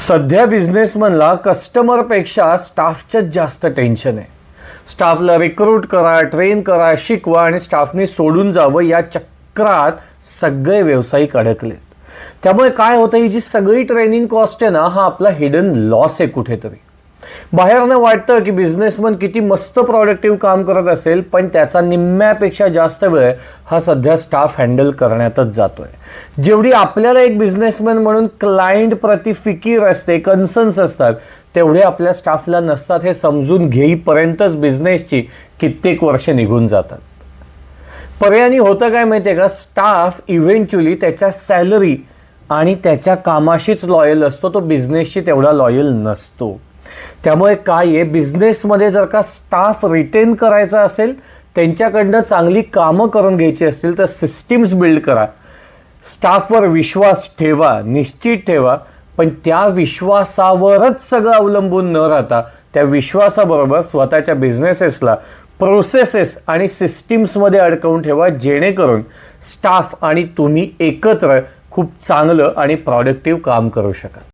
सध्या बिझनेसमनला कस्टमरपेक्षा स्टाफचं जास्त टेन्शन आहे. स्टाफला रिक्रूट करा, ट्रेन करा, शिकवा आणि स्टाफने सोडून जावं या चक्रात सगळे व्यावसायिक अडकलेत. त्यामुळे काय होतं, ही जी सगळी ट्रेनिंग कॉस्ट आहे ना, हा आपला हिडन लॉस आहे कुठेतरी. बाहेरनं वाटतं की बिझनेसमन किती मस्त प्रोडक्टिव्ह काम करत असेल, पण त्याचा निम्म्यापेक्षा जास्त वेळ हा सध्या स्टाफ हँडल करण्यातच जातोय. जेवढी आपल्याला एक बिझनेसमॅन म्हणून क्लायंट प्रति फिकीर असते, कन्सर्न्स असतात, तेवढे आपल्या स्टाफला नसतात. हे समजून घेईपर्यंतच बिझनेसची कित्येक वर्ष निघून जातात. पर्यायाने होतं काय माहिती आहे का, स्टाफ इव्हेंच्युअली त्याच्या सॅलरी आणि त्याच्या कामाशीच लॉयल असतो, तो बिझनेसशी तेवढा लॉयल नसतो. त्यामुळे काय आहे, बिझनेसमध्ये जर का स्टाफ रिटेन करायचा असेल, त्यांच्याकडनं चांगली कामं करून घ्यायची असतील तर सिस्टीम्स बिल्ड करा. स्टाफवर विश्वास ठेवा, निश्चित ठेवा, पण त्या विश्वासावरच सगळं अवलंबून न राहता त्या विश्वासाबरोबर स्वतःच्या बिझनेसेसला प्रोसेसेस आणि सिस्टीम्समध्ये अडकवून ठेवा, जेणेकरून स्टाफ आणि तुम्ही एकत्र खूप चांगलं आणि प्रोडक्टिव्ह काम करू शकाल.